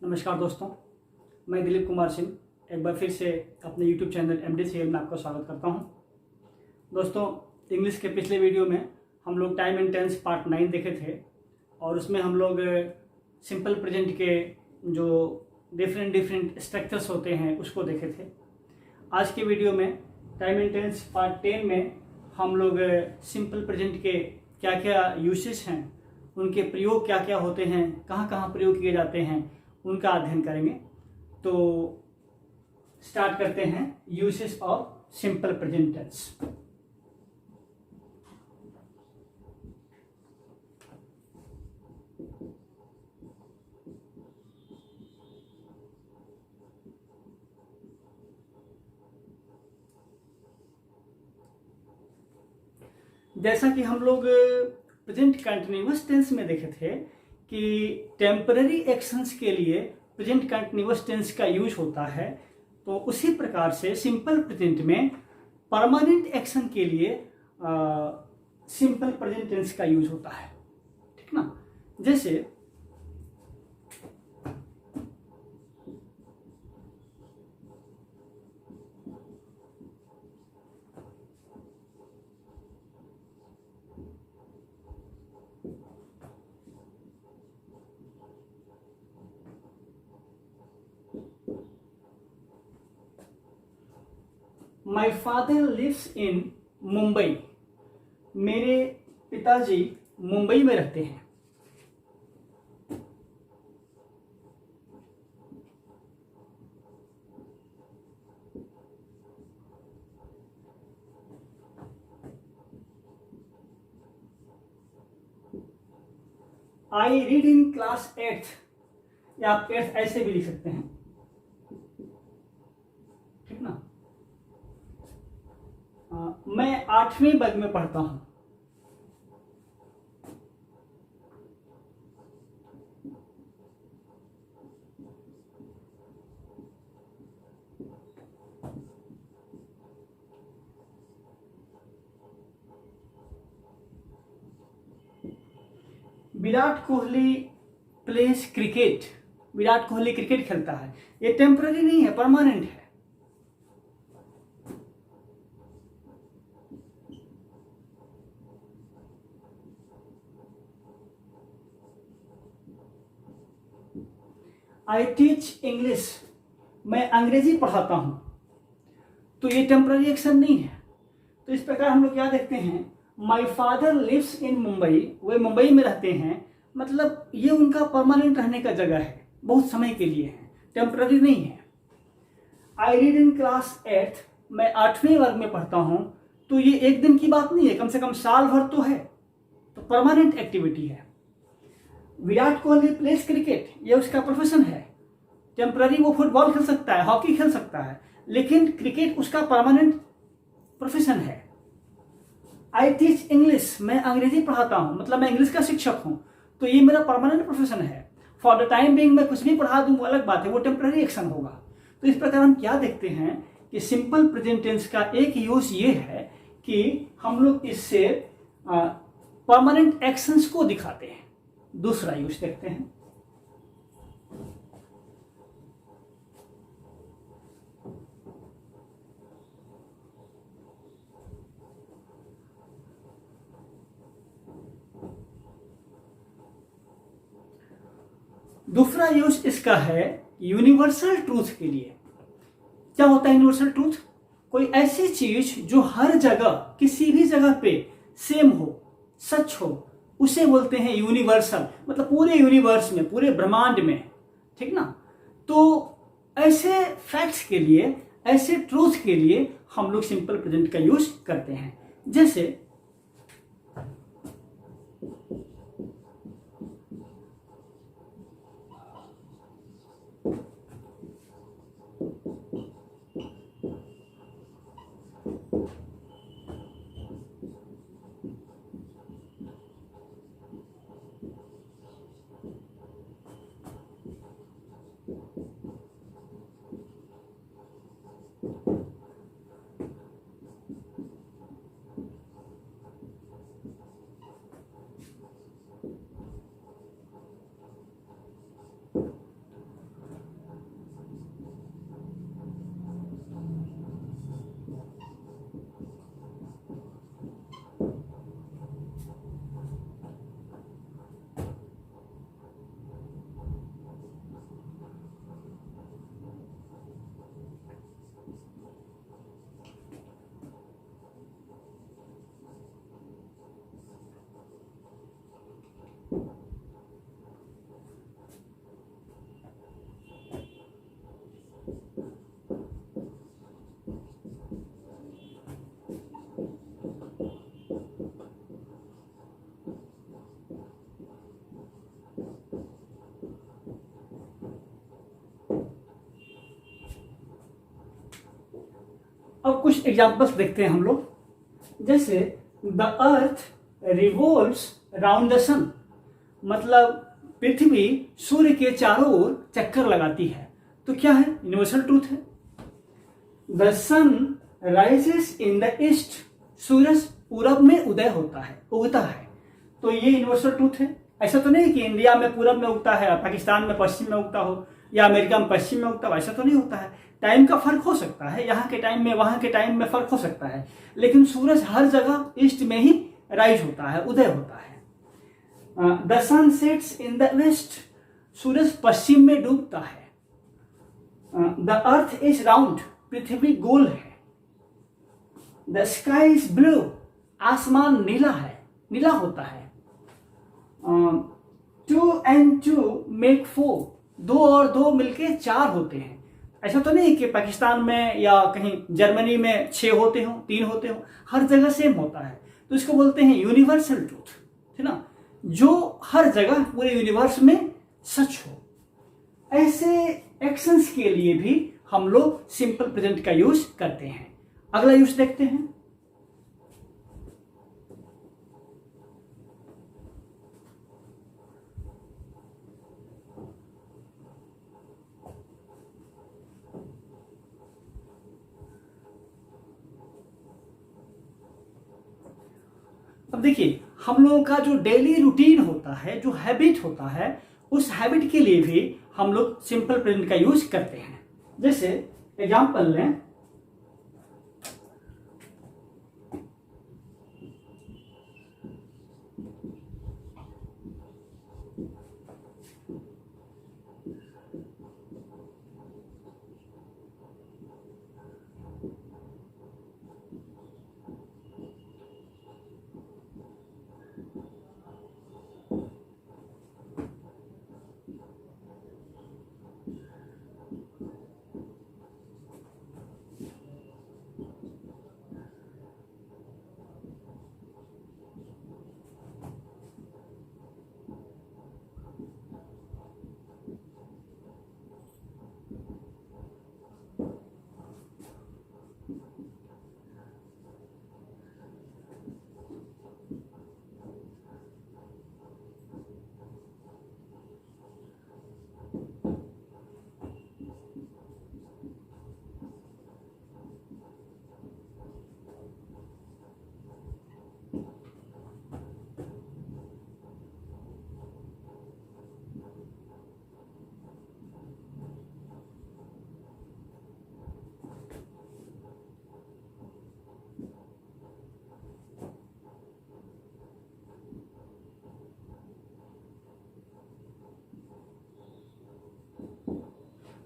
नमस्कार दोस्तों, मैं दिलीप कुमार सिंह एक बार फिर से अपने YouTube चैनल MDCL में आपका स्वागत करता हूं। दोस्तों, इंग्लिश के पिछले वीडियो में हम लोग टाइम एंड टेंस पार्ट 9 देखे थे और उसमें हम लोग सिंपल प्रेजेंट के जो डिफरेंट स्ट्रक्चर्स होते हैं उसको देखे थे। आज के वीडियो में टाइम एंड टेंस पार्ट 10 में हम लोग सिंपल प्रेजेंट के क्या क्या यूसेस हैं, उनके प्रयोग क्या क्या होते हैं, कहाँ कहाँ प्रयोग किए जाते हैं, उनका अध्ययन करेंगे। तो स्टार्ट करते हैं uses of simple present tense. जैसा कि हम लोग प्रेजेंट कंटिन्यूअस टेंस में देखे थे कि टेम्पररी एक्शंस के लिए प्रेजेंट कंटिन्यूअस टेंस का यूज होता है, तो उसी प्रकार से सिंपल प्रेजेंट में परमानेंट एक्शन के लिए सिंपल प्रेजेंट टेंस का यूज होता है। ठीक ना। जैसे my father lives in Mumbai. मेरे पिताजी मुंबई में रहते हैं। I read in class 8th, या आप 8th ऐसे भी लिख सकते हैं। ठीक ना। मैं 8वीं वर्ग में पढ़ता हूं। Virat Kohli place cricket. Virat Kohli cricket खेलता है। ये टेम्पररी नहीं है, परमानेंट है। I teach English. मैं अंग्रेजी पढ़ाता हूं, तो ये टेम्पररी एक्शन नहीं है। तो इस प्रकार हम लोग क्या देखते हैं, my father lives in Mumbai, वे मुंबई में रहते हैं, मतलब ये उनका परमानेंट रहने का जगह है, बहुत समय के लिए है, टेम्पररी नहीं है। I read in class 8th, मैं 8वीं वर्ग में पढ़ता हूं, तो ये एक दिन की बात नहीं है, कम से कम साल भर तो है, तो परमानेंट एक्टिविटी है। विराट कोहली प्लेस क्रिकेट, ये उसका प्रोफेशन है। टेम्पररी वो फुटबॉल खेल सकता है, हॉकी खेल सकता है, लेकिन क्रिकेट उसका परमानेंट प्रोफेशन है। आई टीच इंग्लिश, मैं अंग्रेजी पढ़ाता हूं, मतलब मैं इंग्लिश का शिक्षक हूं, तो ये मेरा परमानेंट प्रोफेशन है। फॉर द टाइम बीइंग मैं कुछ भी पढ़ा दूं वो अलग बात है, वो टेम्पररी एक्शन होगा। तो इस प्रकार हम क्या देखते हैं कि सिंपल प्रेजेंट टेंस का एक यूज ये है कि हम लोग इससे परमानेंट एक्शंस को दिखाते हैं। दूसरा यूज देखते हैं। दूसरा यूज इसका है यूनिवर्सल ट्रूथ के लिए। क्या होता है यूनिवर्सल ट्रूथ? कोई ऐसी चीज जो हर जगह किसी भी जगह पे सेम हो, सच हो, उसे बोलते हैं यूनिवर्सल, मतलब पूरे यूनिवर्स में, पूरे ब्रह्मांड में। ठीक ना। तो ऐसे फैक्ट्स के लिए, ऐसे ट्रूथ के लिए हम लोग सिंपल प्रेजेंट का यूज करते हैं। जैसे अब कुछ एग्जाम्पल्स देखते हैं हम लोग। जैसे the earth revolves round the sun, मतलब पृथ्वी सूर्य के चारों ओर चक्कर लगाती है। तो क्या है? यूनिवर्सल ट्रूथ है। The sun rises in the east, सूरज पूरब में उदय होता है, उगता है। तो ये यूनिवर्सल ट्रूथ है। ऐसा तो नहीं कि इंडिया में पूरब में उगता है, पाकिस्तान में पश्चिम में उगता हो, या अमेरिका में पश्चिम में उगता हो, ऐसा तो नहीं होता है। टाइम का फर्क हो सकता है, यहाँ के टाइम में वहां के टाइम में फर्क हो सकता है, लेकिन सूरज हर जगह ईस्ट में ही राइज होता है, उदय होता है। The sun sets in the west, सूरज पश्चिम में डूबता है। द अर्थ इज राउंड, पृथ्वी गोल है। द स्काई इज ब्लू, आसमान नीला है, नीला होता है। 2 and 2 make 4, 2 और 2 मिलके 4 होते हैं। ऐसा तो नहीं कि पाकिस्तान में या कहीं जर्मनी में 6 होते हो, 3 होते हो, हर जगह सेम होता है। तो इसको बोलते हैं यूनिवर्सल ट्रूथ, है ना, जो हर जगह पूरे यूनिवर्स में सच हो। ऐसे एक्शंस के लिए भी हम लोग सिंपल प्रेजेंट का यूज करते हैं। अगला यूज देखते हैं। अब देखिए, हम लोगों का जो डेली रूटीन होता है, जो हैबिट होता है, उस हैबिट के लिए भी हम लोग सिंपल प्रेजेंट का यूज करते हैं। जैसे एग्जांपल लें,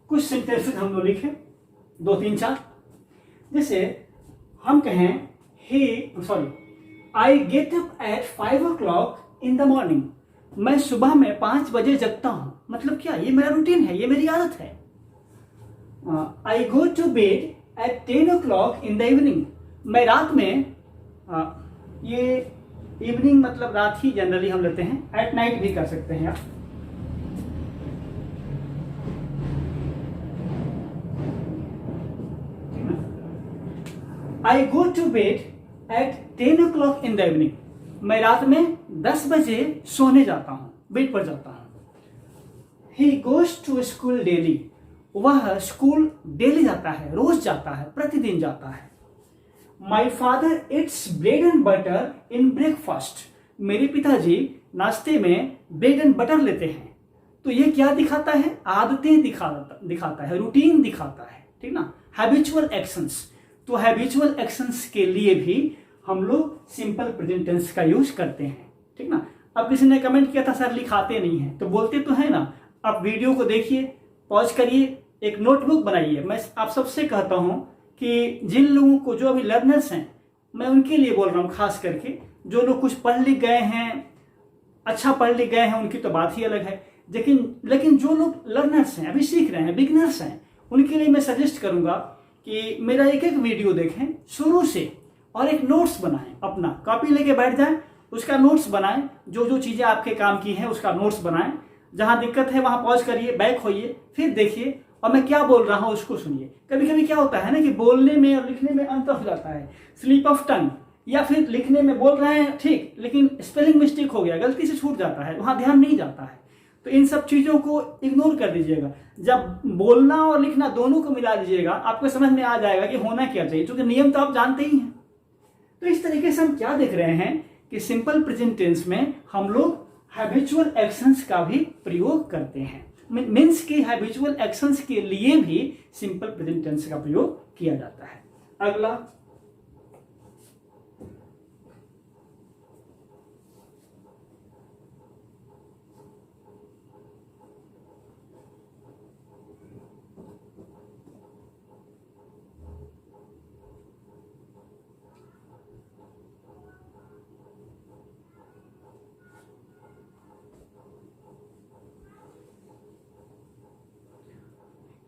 कुछ सेंटेंसेस हम लोग लिखे, 2 3 4। जैसे हम कहें I get up at 5 o'clock in the morning, मैं सुबह में 5 बजे जगता हूं। मतलब क्या? ये मेरा रूटीन है, ये मेरी आदत है। I go to bed at 10 o'clock in the evening, मैं रात में ये इवनिंग मतलब रात ही जनरली हम लेते हैं, एट नाइट भी कर सकते हैं आप। I go to bed at 10 o'clock in the evening, मैं रात में 10 बजे सोने जाता हूं, बेड पर जाता हूं। He goes to school daily, वह स्कूल डेली जाता है, रोज जाता है, प्रतिदिन जाता है। My father eats bread and butter in breakfast, मेरे पिताजी नाश्ते में ब्रेड एंड बटर लेते हैं। तो ये क्या दिखाता है? आदतें दिखाता है, रूटीन दिखाता है, ठीक ना, हैबिचुअल एक्शंस। तो हैबिचुअल एक्शंस के लिए भी हम लोग सिंपल प्रेजेंट टेंस का यूज करते हैं, ठीक ना। अब किसी ने कमेंट किया था सर लिखाते नहीं है, तो बोलते तो है ना। आप वीडियो को देखिए, पॉज करिए, एक नोटबुक बनाइए। मैं आप सबसे कहता हूं कि जिन लोगों को, जो अभी लर्नर्स हैं, मैं उनके लिए बोल रहा हूं, खास करके जो लोग कुछ पढ़ लिख गए हैं, अच्छा पढ़ लिख गए हैं उनकी तो बात ही अलग है, लेकिन जो लोग लर्नर्स हैं, अभी सीख रहे हैं, बिगनर्स हैं, उनके लिए मैं सजेस्ट करूंगा कि मेरा एक एक वीडियो देखें शुरू से और एक नोट्स बनाएं, अपना कॉपी लेके बैठ जाएं, उसका नोट्स बनाएं, जो जो चीज़ें आपके काम की हैं उसका नोट्स बनाएं, जहां दिक्कत है वहां पॉज करिए, बैक होइए, फिर देखिए और मैं क्या बोल रहा हूं उसको सुनिए। कभी कभी क्या होता है ना कि बोलने में और लिखने में अंतर हो जाता है, स्लिप ऑफ टंग, या फिर लिखने में बोल रहे हैं ठीक लेकिन स्पेलिंग मिस्टेक हो गया, गलती से छूट जाता है, वहां ध्यान नहीं जाता है। तो इन सब चीज़ों को इग्नोर कर दीजिएगा। जब बोलना और लिखना दोनों को मिला दीजिएगा, आपको समझ में आ जाएगा कि होना क्या चाहिए, क्योंकि नियम तो आप जानते ही हैं। तो इस तरीके से हम क्या देख रहे हैं कि सिंपल प्रेजेंट टेंस में हम लोग हैबिचुअल एक्शंस का भी प्रयोग करते हैं। मीन्स कि हैबिचुअल एक्शंस के लिए भी सिंपल प्रेजेंट टेंस का प्रयोग किया जाता है। अगला,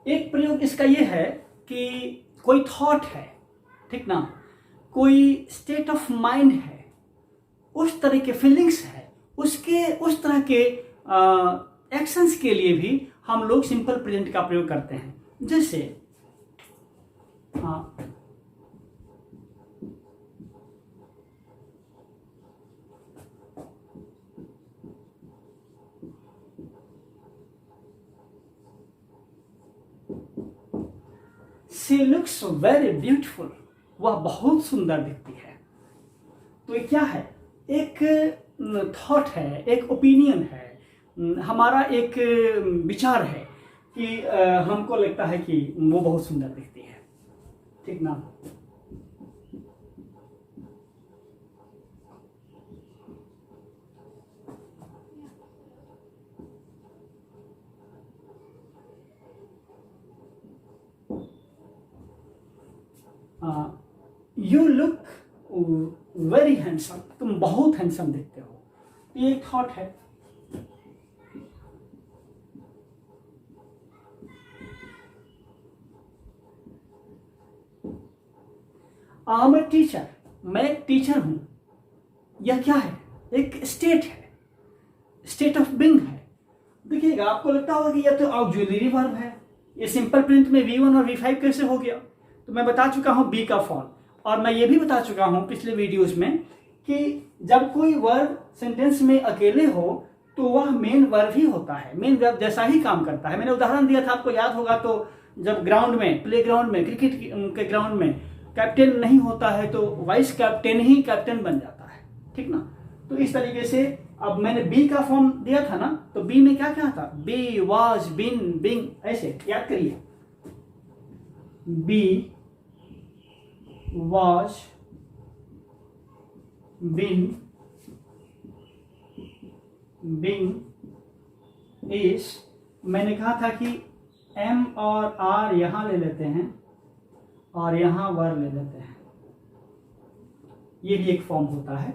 एक प्रयोग इसका यह है कि कोई थॉट है, ठीक ना, कोई स्टेट ऑफ माइंड है, उस तरह के फीलिंग्स है, उसके उस तरह के एक्शंस के लिए भी हम लोग सिंपल प्रेजेंट का प्रयोग करते हैं। जैसे हाँ, शी लुक्स वेरी ब्यूटिफुल, वह बहुत सुंदर दिखती है। तो ये क्या है, एक थॉट है, एक ओपिनियन है, हमारा एक विचार है कि हमको लगता है कि वो बहुत सुंदर दिखती है, ठीक ना। यू लुक वेरी हैंडसम, तुम बहुत हैंडसम दिखते हो, ये एक थॉट है। आई एम ए टीचर, मैं एक टीचर हूं, यह क्या है, एक स्टेट है, स्टेट ऑफ बीइंग है। देखिएगा, आपको लगता होगा कि यह तो ऑक्सिलरी वर्ब है, ये सिंपल प्रेजेंट में V1 और V5 कैसे हो गया। तो मैं बता चुका हूं बी का फॉर्म, और मैं ये भी बता चुका हूं पिछले वीडियोस में कि जब कोई वर्ब सेंटेंस में अकेले हो तो वह मेन वर्ब ही होता है, मेन वर्ब जैसा ही काम करता है। मैंने उदाहरण दिया था, आपको याद होगा, तो जब ग्राउंड में, प्ले ग्राउंड में, क्रिकेट के ग्राउंड में कैप्टन नहीं होता है तो वाइस कैप्टन ही कैप्टन बन जाता है, ठीक ना। तो इस तरीके से अब मैंने बी का फॉर्म दिया था ना, तो बी में क्या क्या था, बी, वाज, बिन, बिंग, ऐसे याद करिए, B, was, been, being, is। मैंने कहा था कि एम और आर यहां ले लेते हैं और यहां वर ले लेते हैं, ये भी एक फॉर्म होता है।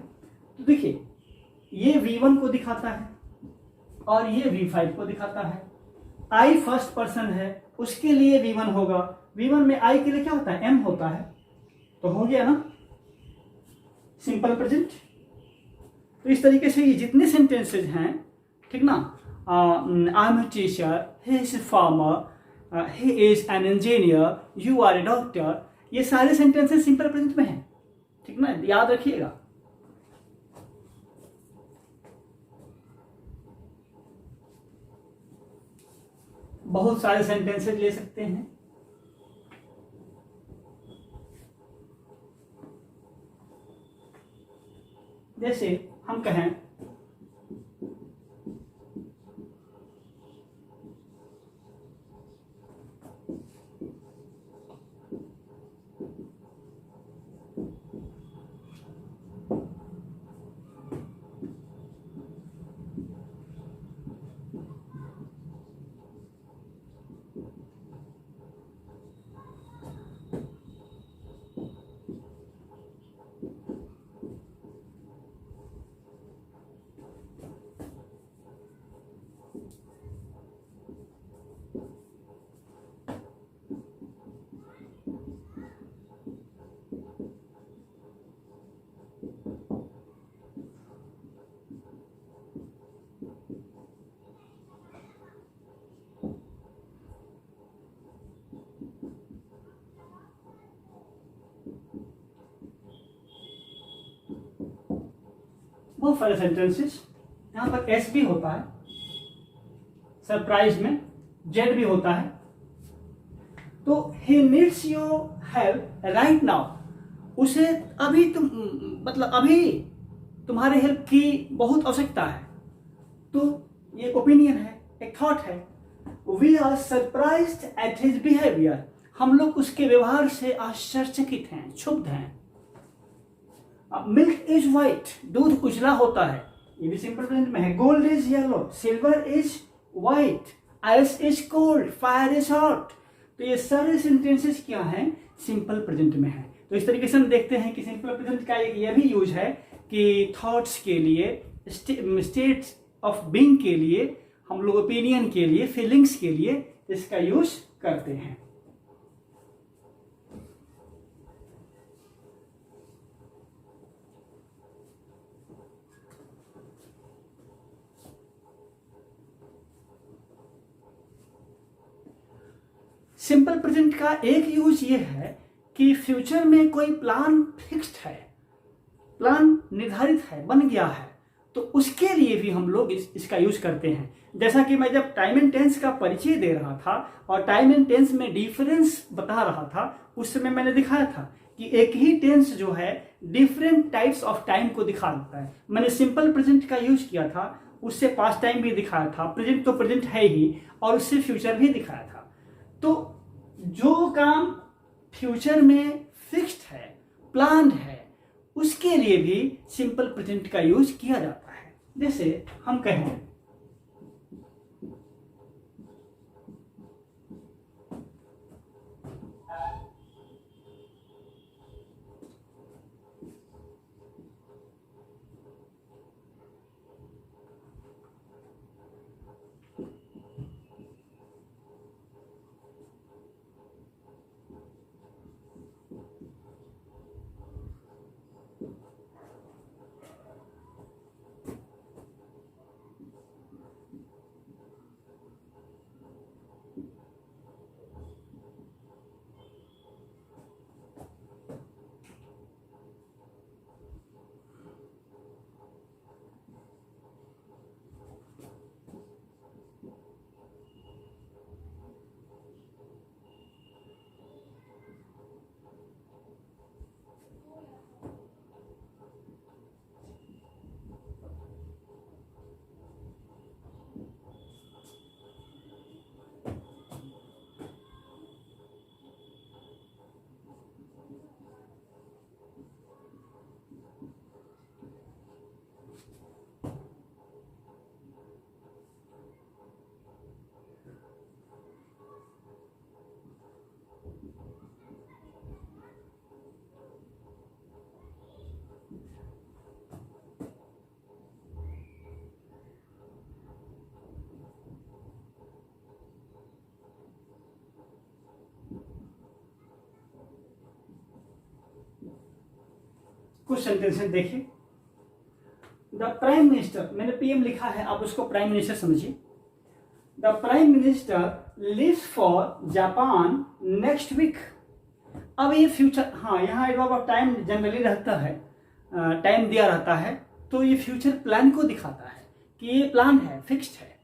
तो देखिए, ये V1 को दिखाता है और ये V5 को दिखाता है। आई फर्स्ट पर्सन है, उसके लिए V1 होगा, V1 में आई के लिए क्या होता है, M होता है, तो हो गया ना सिंपल प्रेजेंट। तो इस तरीके से ये जितने सेंटेंसेज हैं, ठीक ना, I am a teacher, he is a farmer, he is an engineer, you are a doctor, ये सारे सेंटेंसेज सिंपल प्रेजेंट में हैं, ठीक ना, याद रखिएगा। बहुत सारे सेंटेंसेज ले सकते हैं, जैसे हम कहें बहुत सारे सेंटेंसेस। यहाँ पर एस भी होता है, सरप्राइज में जेड भी होता है। तो he needs your help right now, उसे अभी मतलब अभी तुम्हारे हेल्प की बहुत आवश्यकता है। तो ये ओपिनियन है, एक थॉट है। We are surprised at his behaviour, हम लोग उसके व्यवहार से आश्चर्यचकित हैं, क्षुब्ध हैं। मिल्क इज व्हाइट, दूध उजला होता है, ये भी सिंपल प्रेजेंट में है। Gold is yellow, silver is white, ice is cold, fire is hot. तो ये सारे सेंटेंसेस क्या हैं, सिंपल प्रेजेंट में है। तो इस तरीके से हम देखते हैं कि सिंपल प्रेजेंट का एक यह भी यूज है कि थॉट्स के लिए, स्टेट ऑफ बीइंग के लिए, हम लोग ओपिनियन के लिए, फीलिंग्स के लिए इसका यूज करते हैं। सिंपल प्रेजेंट का एक यूज ये है कि फ्यूचर में कोई प्लान फिक्स्ड है, प्लान निर्धारित है, बन गया है, तो उसके लिए भी हम लोग इसका यूज करते हैं। जैसा कि मैं जब टाइम एंड टेंस का परिचय दे रहा था और टाइम एंड टेंस में डिफरेंस बता रहा था, उस समय मैंने दिखाया था कि एक ही टेंस जो है डिफरेंट टाइप्स ऑफ टाइम को दिखा देता है। मैंने सिंपल प्रेजेंट का यूज किया था, उससे पास्ट टाइम भी दिखाया था, प्रेजेंट तो प्रेजेंट है ही, और उससे फ्यूचर भी दिखाया था। तो जो काम फ्यूचर में फिक्स्ड है, प्लान्ड है, उसके लिए भी सिंपल प्रेजेंट का यूज किया जाता है। जैसे हम कहें कुछ सेंटेंसेस देखिए। द प्राइम मिनिस्टर, मैंने पीएम लिखा है, आप उसको प्राइम मिनिस्टर समझिए। The prime minister leaves for Japan next week. अब ये फ्यूचर, हाँ यहाँ एडवर्ब ऑफ टाइम जनरली रहता है, टाइम दिया रहता है, तो ये फ्यूचर प्लान को दिखाता है कि ये प्लान है, फिक्स्ड है।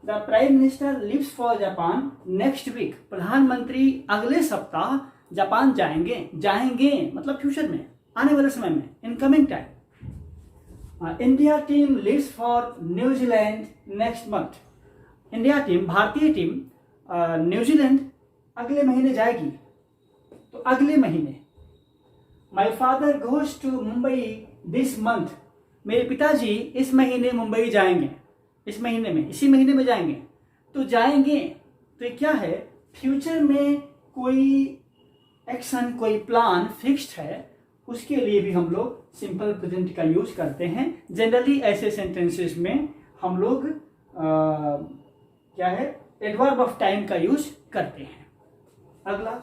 The prime minister leaves for Japan next week, प्रधानमंत्री अगले सप्ताह जापान जाएंगे। जाएंगे मतलब फ्यूचर में, आने वाले समय में, in coming time. India team leaves for New Zealand next month. India team, भारतीय टीम न्यूजीलैंड अगले महीने जाएगी, तो अगले महीने। My father goes to Mumbai this month, मेरे पिताजी इस महीने मुंबई जाएंगे, इस महीने में, इसी महीने में जाएंगे। तो जाएंगे, तो ये क्या है, फ्यूचर में कोई एक्शन, कोई प्लान फिक्स्ड है, उसके लिए भी हम लोग सिंपल प्रेजेंट का यूज करते हैं। जनरली ऐसे सेंटेंसेस में हम लोग क्या है, एडवर्ब ऑफ टाइम का यूज करते हैं। अगला,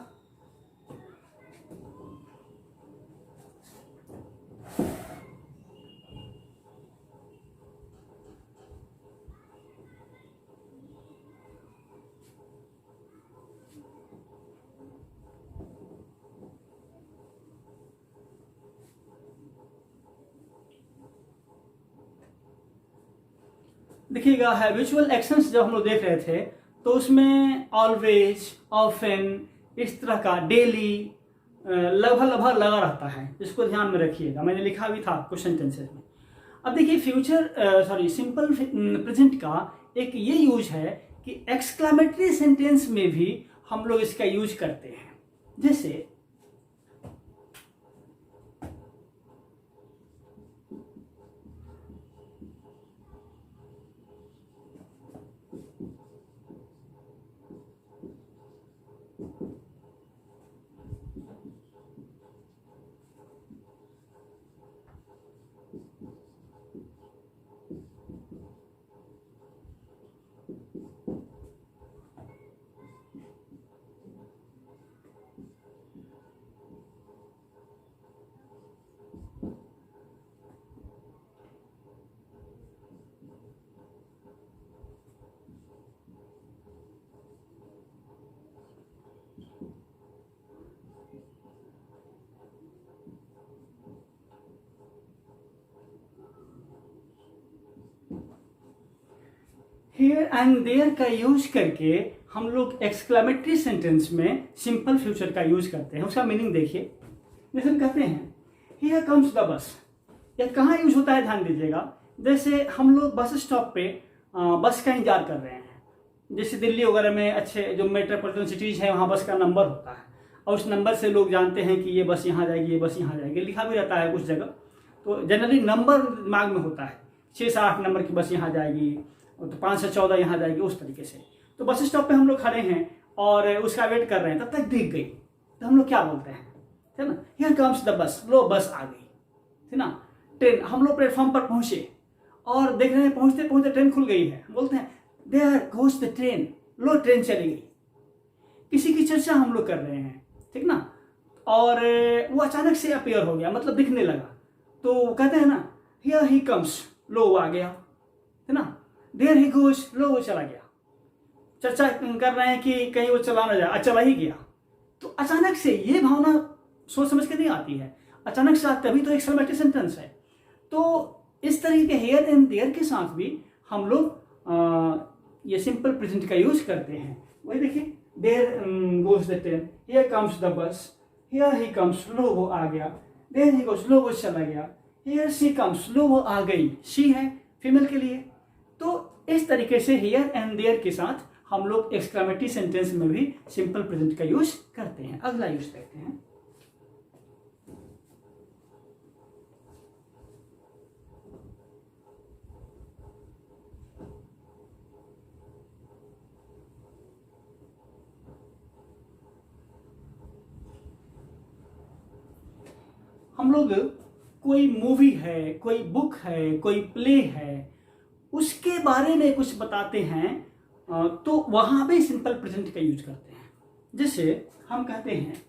देखिएगा हैबिचुअल एक्शंस जब हम लोग देख रहे थे तो उसमें ऑलवेज, ऑफन, इस तरह का डेली, लगभग लगभग लगा रहता है। इसको ध्यान में रखिएगा, मैंने लिखा भी था कुछ सेंटेंसेस में। अब देखिए सिंपल प्रेजेंट का एक ये यूज है कि एक्सक्लामेटरी सेंटेंस में भी हम लोग इसका यूज करते हैं। जैसे हियर एंड देयर का यूज करके हम लोग एक्सक्लामेटरी सेंटेंस में सिंपल फ्यूचर का यूज करते हैं। उसका मीनिंग देखिए, जैसे हम कहते हैं हियर कम्स द बस, यह कहाँ यूज होता है ध्यान दीजिएगा। जैसे हम लोग बस स्टॉप पे बस का इंतजार कर रहे हैं, जैसे दिल्ली वगैरह में अच्छे जो मेट्रोपॉलिटन सिटीज हैं वहाँ बस का नंबर होता है और उस नंबर से लोग जानते हैं कि ये बस यहाँ जाएगी, ये बस यहाँ जाएगी, लिखा भी रहता है कुछ जगह। तो जनरली नंबर दिमाग में होता है, 6 से 8 नंबर की बस यहाँ जाएगी, तो 5 से 14 यहाँ जाएगी, उस तरीके से। तो बस स्टॉप पे हम लोग खड़े हैं और उसका वेट कर रहे हैं, तब तक दिख गई तो हम लोग क्या बोलते हैं, है ना, हियर कम्स द बस, लो बस आ गई, है ना। ट्रेन, हम लोग प्लेटफॉर्म पर पहुंचे और देख रहे हैं पहुंचते पहुंचते ट्रेन खुल गई है, बोलते हैं देयर गोज द ट्रेन, लो ट्रेन चली गई। किसी की चर्चा हम लोग कर रहे हैं, ठीक ना, और वो अचानक से अपीयर हो गया, मतलब दिखने लगा, तो कहते हैं ना हियर ही कम्स, लो वो आ गया, है ना। देयर ही गोज, लो वो चला गया। चर्चा कर रहे हैं कि कहीं वो चला ना जाए, चला ही गया। तो अचानक से ये भावना सोच समझ के नहीं आती है, अचानक से आती, तभी तो एक्सक्लेमेटरी सेंटेंस है। तो इस तरीके के हियर एंड देयर के साथ भी हम लोग ये सिंपल प्रेजेंट का यूज करते हैं। वही देखिए, there goes the train, here comes the bus, here he comes, लो वो आ गया। देयर ही गोज, लो वो चला गया। हियर शी कम्स, लो वो आ गई, शी है फीमेल के लिए। तो इस तरीके से हियर एंड देयर के साथ हम लोग एक्सक्लेमेटरी सेंटेंस में भी सिंपल प्रेजेंट का यूज करते हैं। अगला यूज करते हैं, हम लोग कोई मूवी है, कोई बुक है, कोई प्ले है, उसके बारे में कुछ बताते हैं तो वहां पे सिंपल प्रेजेंट का यूज करते हैं। जैसे हम कहते हैं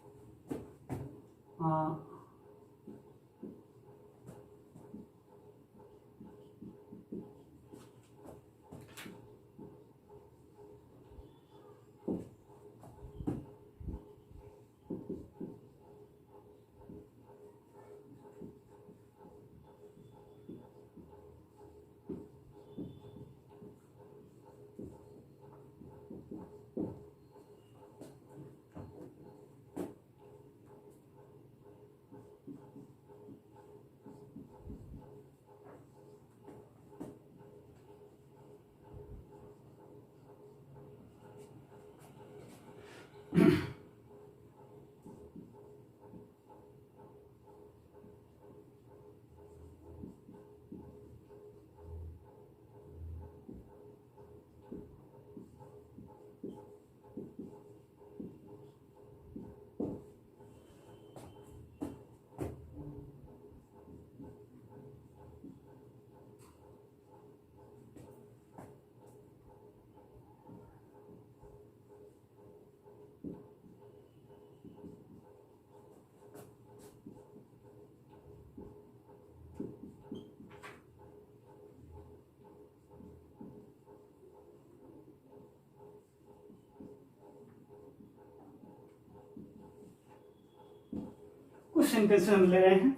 कुछ सेंटेंस हम ले रहे हैं।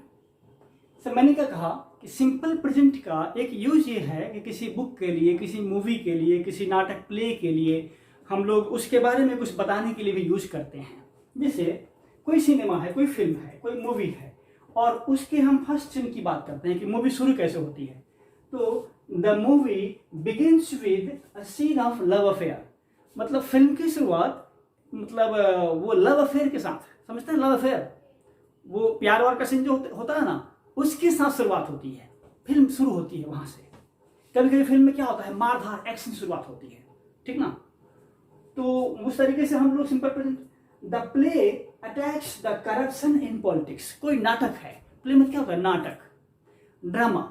सर मैंने क्या कहा सिंपल प्रेजेंट का एक यूज ये है कि किसी बुक के लिए, किसी मूवी के लिए, किसी नाटक प्ले के लिए हम लोग उसके बारे में कुछ बताने के लिए भी यूज करते हैं। जैसे कोई सिनेमा है, कोई फिल्म है, कोई मूवी है, और उसके हम फर्स्ट सीन की बात करते हैं कि मूवी शुरू कैसे होती है। तो the movie begins with a scene of love affair, मतलब फिल्म की शुरुआत मतलब वो लव अफेयर के साथ, समझते हैं लव अफेयर, वो प्यार वार का सीन जो होता है ना, उसके साथ शुरुआत होती है, फिल्म शुरू होती है वहां से। कभी कभी फिल्म में क्या होता है, मारधार एक्शन शुरुआत होती है, ठीक ना। तो उस तरीके से हम लोग simple present, the play attacks the corruption in politics, कोई नाटक है, प्ले में क्या होता है, नाटक, ड्रामा,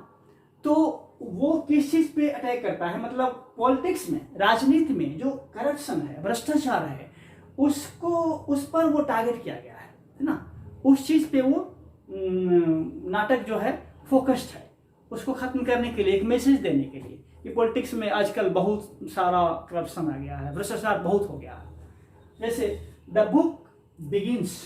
तो वो किस चीज पे अटैक करता है, मतलब पॉलिटिक्स में, राजनीति में जो करप्शन है, भ्रष्टाचार है, उसको, उस पर वो टारगेट किया गया है ना, उस चीज पे वो नाटक जो है फोकस्ड है, उसको खत्म करने के लिए, एक मैसेज देने के लिए कि पॉलिटिक्स में आजकल बहुत सारा करप्शन आ गया है, भ्रष्टाचार बहुत हो गया है। जैसे द बुक बिगिंस,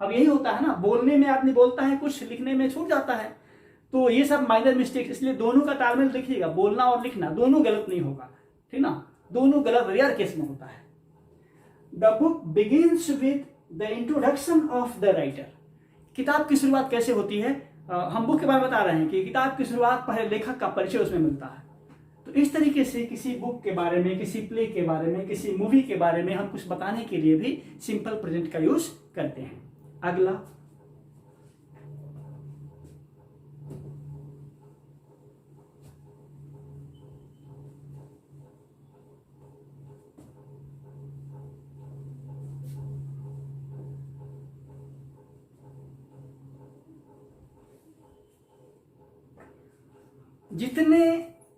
अब यही होता है ना, बोलने में आदमी बोलता है कुछ, लिखने में छूट जाता है, तो ये सब माइनर मिस्टेक, इसलिए दोनों का तालमेल देखिएगा, बोलना और लिखना दोनों गलत नहीं होगा, ठीक ना, दोनों गलत रेयर केस में होता है। The book begins with the introduction of the writer, किताब की शुरुआत कैसे होती है, हम बुक के बारे में बता रहे हैं कि किताब की शुरुआत पहले लेखक का परिचय उसमें मिलता है। तो इस तरीके से किसी बुक के बारे में, किसी प्ले के बारे में, किसी मूवी के बारे में हम कुछ बताने के लिए भी सिंपल प्रेजेंट का यूज करते हैं। अगला, जितने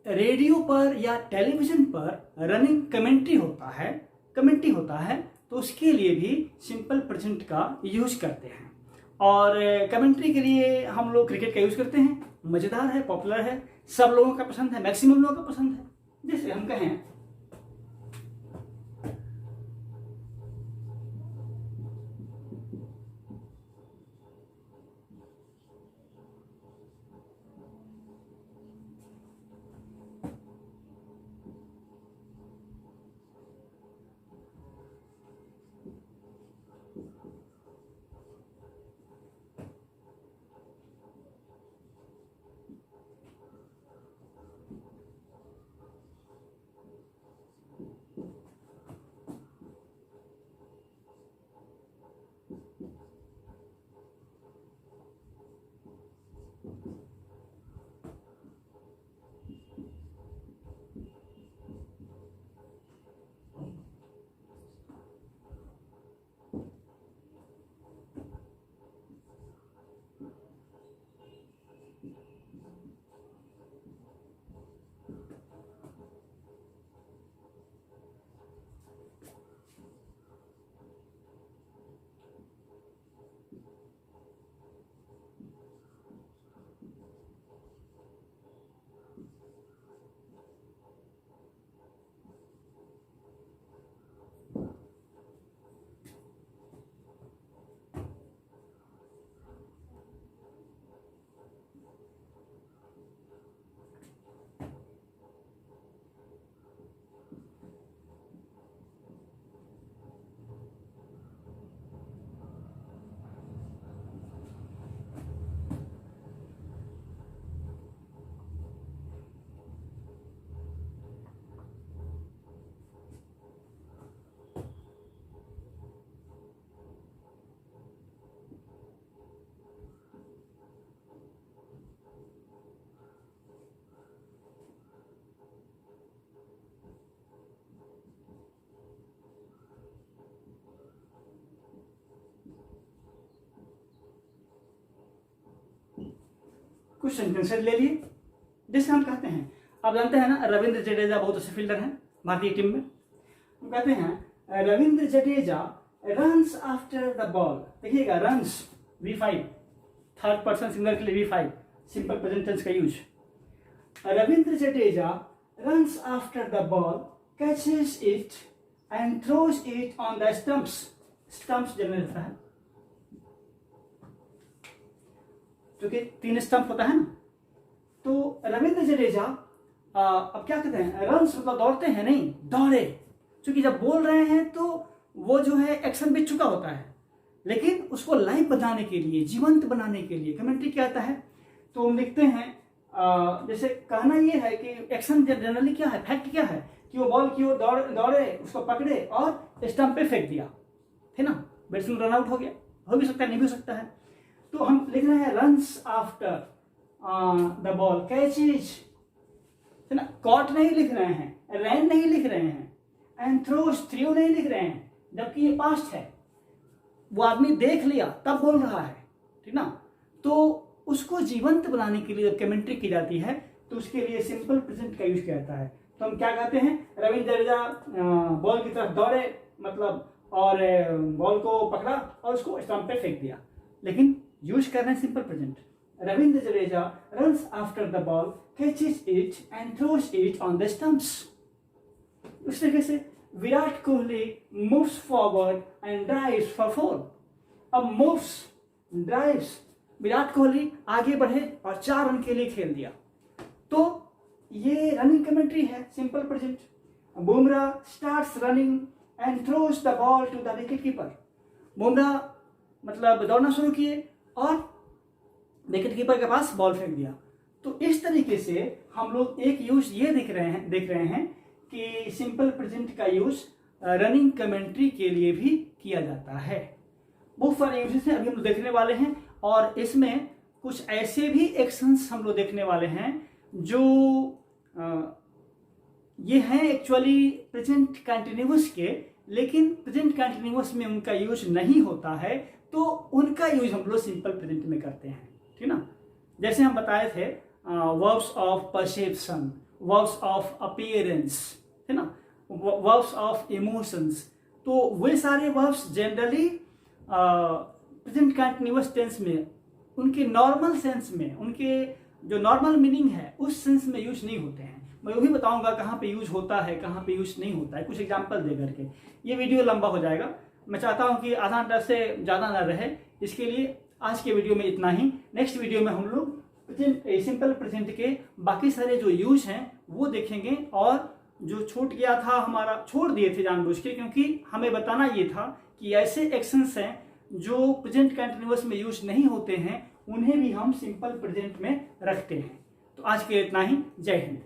रेडियो पर या टेलीविजन पर रनिंग कमेंट्री होता है तो उसके लिए भी सिंपल प्रेजेंट का यूज करते हैं। और कमेंट्री के लिए हम लोग क्रिकेट का यूज करते हैं, मजेदार है, पॉपुलर है, सब लोगों का पसंद है, मैक्सिमम लोगों का पसंद है। जैसे हम कहें कुछ सेंटेंसेस ले लिए, जैसे हम कहते हैं, आप जानते हैं ना, रविंद्र जडेजा बहुत अच्छे फील्डर हैं भारतीय टीम में। हम कहते हैं Ravindra Jadeja runs after the ball, देखिएगा runs V5, third person singular के लिए V5, सिंपल प्रेजेंट टेंस का use. Ravindra Jadeja runs after the ball, catches it and throws it on the stumps, stumps general रहता है, क्योंकि 3 स्टंप होता है ना। तो रविंद्र जडेजा अब क्या कहते हैं, रन्स मतलब दौड़ते हैं, नहीं दौड़े, क्योंकि जब बोल रहे हैं तो वो जो है एक्शन बीत चुका होता है, लेकिन उसको लाइव बनाने के लिए, जीवंत बनाने के लिए कमेंट्री क्या आता है। तो हम लिखते हैं जैसे कहना ये है कि एक्शन जनरली क्या है, फैक्ट क्या है कि वो बॉल की ओर दौड़े, उसको पकड़े और स्टंप पे फेंक दिया, है ना, बैट्समैन रन आउट हो गया। हो भी सकता है, नहीं भी हो सकता है। तो हम लिख रहे हैं runs after the ball catches, है ना, कॉट नहीं लिख रहे हैं, रैन नहीं लिख रहे हैं, एंड थ्रो नहीं लिख रहे हैं, जबकि ये पास्ट है। वो आदमी देख लिया तब बोल रहा है, ठीक ना। तो उसको जीवंत बनाने के लिए जब कमेंट्री की जाती है तो उसके लिए सिंपल प्रेजेंट का यूज किया जाता है। तो हम क्या कहते हैं, रविंद्र जडेजा बॉल की तरफ दौड़े, मतलब और बॉल को पकड़ा और उसको स्टंप पे फेंक दिया, लेकिन यूज कर रहे हैं simple present. Ravindra Jadeja runs after the ball, catches it and throws it on the stumps. उस तरीके से Virat Kohli moves forward and drives for 4। अब मूव्स, ड्राइव्स, विराट कोहली आगे बढ़े और 4 रन के लिए खेल दिया। तो ये रनिंग कमेंट्री है, simple present. Bumrah starts running and throws the ball to the wicket keeper. Bumrah मतलब दौड़ना शुरू किए और विकेट कीपर के पास बॉल फेंक दिया। तो इस तरीके से हम लोग एक यूज ये देख रहे हैं कि सिंपल प्रेजेंट का यूज रनिंग कमेंट्री के लिए भी किया जाता है। बहुत सारे यूजेस हैं अभी हम लोग देखने वाले हैं, और इसमें कुछ ऐसे भी एक्शंस हम लोग देखने वाले हैं जो ये हैं एक्चुअली प्रेजेंट कंटिन्यूअस के, लेकिन प्रेजेंट कंटिन्यूअस में उनका यूज नहीं होता है, तो उनका यूज हम लोग सिंपल प्रेजेंट में करते हैं, ठीक ना। जैसे हम बताए थे verbs of perception, verbs of appearance, है ना, वर्ब्स ऑफ इमोशंस। तो वे सारे verbs generally present continuous tense में, उनके नॉर्मल सेंस में, उनके जो नॉर्मल मीनिंग है उस सेंस में यूज नहीं होते हैं। मैं वो भी बताऊंगा कहाँ पे यूज होता है, कहाँ पे यूज नहीं होता है, कुछ एग्जांपल दे करके। ये वीडियो लंबा हो जाएगा, मैं चाहता हूँ कि आधा घंटा से ज़्यादा ना रहे, इसके लिए आज के वीडियो में इतना ही। नेक्स्ट वीडियो में हम लोग सिंपल प्रेजेंट के बाकी सारे जो यूज हैं वो देखेंगे, और जो छूट गया था हमारा, छोड़ दिए थे जानबूझ के, क्योंकि हमें बताना ये था कि ऐसे एक्शंस हैं जो प्रेजेंट कंटिन्यूअस में यूज नहीं होते हैं, उन्हें भी हम सिंपल प्रेजेंट में रखते हैं। तो आज के लिए इतना ही। जय हिंद।